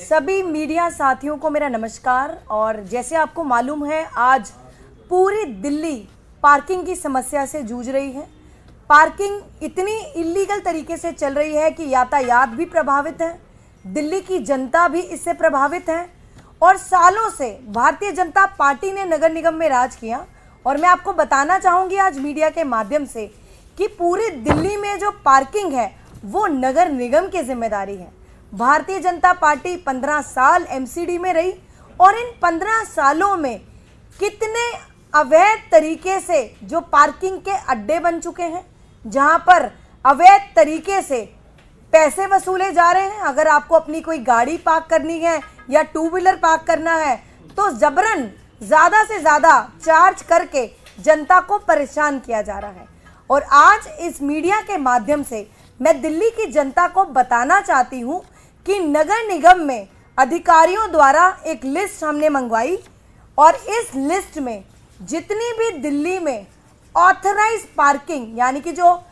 सभी मीडिया साथियों को मेरा नमस्कार। और जैसे आपको मालूम है, आज पूरी दिल्ली पार्किंग की समस्या से जूझ रही है। पार्किंग इतनी इलीगल तरीके से चल रही है कि यातायात भी प्रभावित है, दिल्ली की जनता भी इससे प्रभावित है। और सालों से भारतीय जनता पार्टी ने नगर निगम में राज किया। और मैं आपको बताना चाहूँगी आज मीडिया के माध्यम से कि पूरी दिल्ली में जो पार्किंग है वो नगर निगम की जिम्मेदारी है। भारतीय जनता पार्टी 15 साल एमसीडी में रही और इन 15 सालों में कितने अवैध तरीके से जो पार्किंग के अड्डे बन चुके हैं, जहां पर अवैध तरीके से पैसे वसूले जा रहे हैं। अगर आपको अपनी कोई गाड़ी पार्क करनी है या टू व्हीलर पार्क करना है तो जबरन ज़्यादा से ज़्यादा चार्ज करके जनता को परेशान किया जा रहा है। और आज इस मीडिया के माध्यम से मैं दिल्ली की जनता को बताना चाहती हूँ कि नगर निगम में अधिकारियों द्वारा एक लिस्ट हमने मंगवाई और इस लिस्ट में जितनी भी दिल्ली में ऑथराइज पार्किंग, यानी कि जो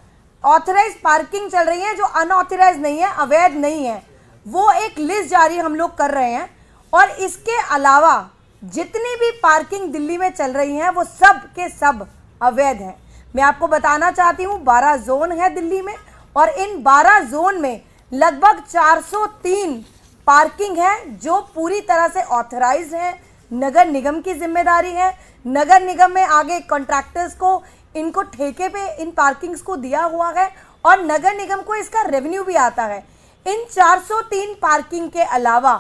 ऑथराइज पार्किंग चल रही है, जो अनऑथराइज नहीं है, अवैध नहीं है, वो एक लिस्ट जारी हम लोग कर रहे हैं। और इसके अलावा जितनी भी पार्किंग दिल्ली में चल रही हैं वो सब के सब अवैध हैं। मैं आपको बताना चाहती हूँ 12 जोन है दिल्ली में और इन 12 जोन में लगभग 403 पार्किंग है जो पूरी तरह से ऑथराइज है। नगर निगम की जिम्मेदारी है। नगर निगम में आगे कॉन्ट्रैक्टर्स को इनको ठेके पे इन पार्किंग्स को दिया हुआ है और नगर निगम को इसका रेवेन्यू भी आता है। इन 403 पार्किंग के अलावा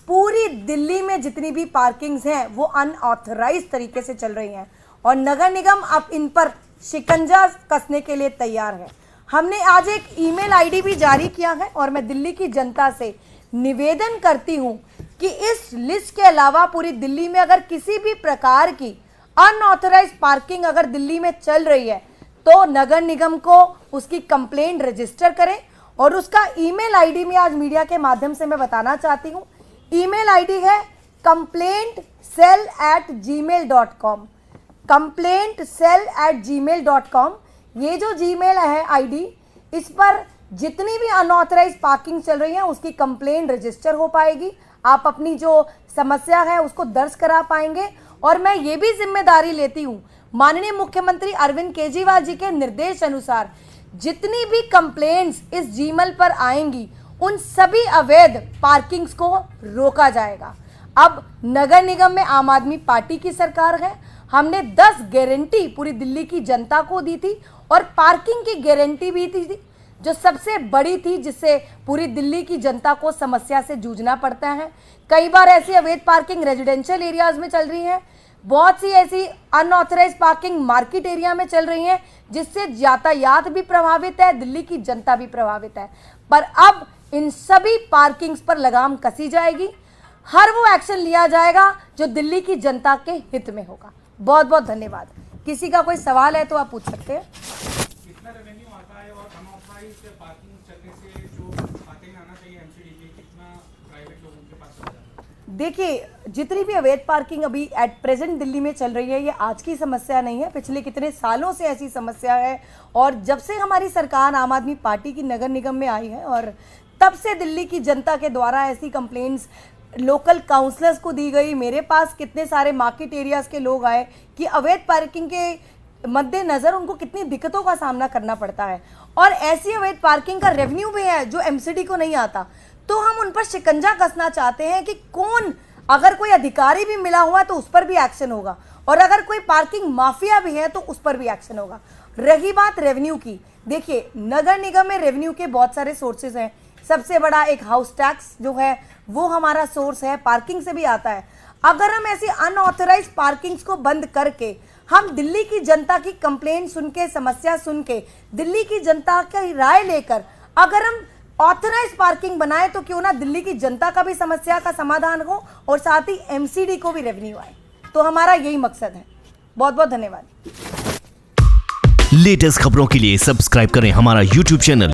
पूरी दिल्ली में जितनी भी पार्किंग्स हैं वो अनऑथराइज तरीके से चल रही हैं और नगर निगम अब इन पर शिकंजा कसने के लिए तैयार है। हमने आज एक ईमेल आईडी भी जारी किया है और मैं दिल्ली की जनता से निवेदन करती हूं कि इस लिस्ट के अलावा पूरी दिल्ली में अगर किसी भी प्रकार की अनऑथराइज पार्किंग अगर दिल्ली में चल रही है तो नगर निगम को उसकी कंप्लेंट रजिस्टर करें। और उसका ईमेल आईडी में आज मीडिया के माध्यम से मैं बताना चाहती हूं। ईमेल आईडी है complaintcell@gmail.com, complaintcell@gmail.com। ये जो जीमेल है आईडी, इस पर जितनी भी अनऑथराइज पार्किंग चल रही है उसकी कंप्लेंट रजिस्टर हो पाएगी। आप अपनी जो समस्या है उसको दर्ज करा पाएंगे। और मैं ये भी जिम्मेदारी लेती हूँ, माननीय मुख्यमंत्री अरविंद केजरीवाल जी के निर्देश अनुसार जितनी भी कंप्लेंट्स इस जीमेल पर आएंगी उन सभी अवैध पार्किंग्स को रोका जाएगा। अब नगर निगम में आम आदमी पार्टी की सरकार है। हमने 10 गारंटी पूरी दिल्ली की जनता को दी थी और पार्किंग की गारंटी भी थी जो सबसे बड़ी थी, जिससे पूरी दिल्ली की जनता को समस्या से जूझना पड़ता है। कई बार ऐसी अवैध पार्किंग रेजिडेंशियल एरियाज में चल रही है, बहुत सी ऐसी अनऑथराइज पार्किंग मार्केट एरिया में चल रही है जिससे यातायात भी प्रभावित है, दिल्ली की जनता भी प्रभावित है। पर अब इन सभी पार्किंग्स पर लगाम कसी जाएगी। हर वो एक्शन लिया जाएगा जो दिल्ली की जनता के हित में होगा। बहुत बहुत धन्यवाद। किसी का कोई सवाल है तो आप पूछ सकते हैं। कितना रेवेन्यू आता है और अनऑथराइज पार्किंग चलने से जो खाते में आना चाहिए एमसीडी के, कितना प्राइवेट लोगों के पास चला जाता है? देखिए, जितनी भी अवैध पार्किंग अभी एट प्रेजेंट दिल्ली में चल रही है ये आज की समस्या नहीं है, पिछले कितने सालों से ऐसी समस्या है। और जब से हमारी सरकार आम आदमी पार्टी की नगर निगम में आई है और तब से दिल्ली की जनता के द्वारा ऐसी कंप्लेंट्स लोकल काउंसलर्स को दी गई। मेरे पास कितने सारे मार्केट एरियाज के लोग आए कि अवैध पार्किंग के मद्देनज़र उनको कितनी दिक्कतों का सामना करना पड़ता है और ऐसी अवैध पार्किंग का रेवेन्यू भी है जो एमसीडी को नहीं आता। तो हम उन पर शिकंजा कसना चाहते हैं कि कौन, अगर कोई अधिकारी भी मिला हुआ है तो उस पर भी एक्शन होगा और अगर कोई पार्किंग माफिया भी है तो उस पर भी एक्शन होगा। रही बात रेवेन्यू की, देखिए नगर निगम में रेवेन्यू के बहुत सारे सोर्सेज हैं। सबसे बड़ा एक हाउस टैक्स जो है वो हमारा सोर्स है, पार्किंग से भी आता है। अगर हम ऐसी अनऑथराइज पार्किंग्स को बंद करके हम दिल्ली की जनता की कंप्लेंट सुन के, समस्या सुन के, दिल्ली की जनता की राय लेकर अगर हम ऑथराइज पार्किंग बनाए तो क्यों ना दिल्ली की जनता का भी समस्या का समाधान हो और साथ ही एमसीडी को भी रेवेन्यू आए। तो हमारा यही मकसद है। बहुत बहुत धन्यवाद। लेटेस्ट खबरों के लिए सब्सक्राइब करें हमारा YouTube चैनल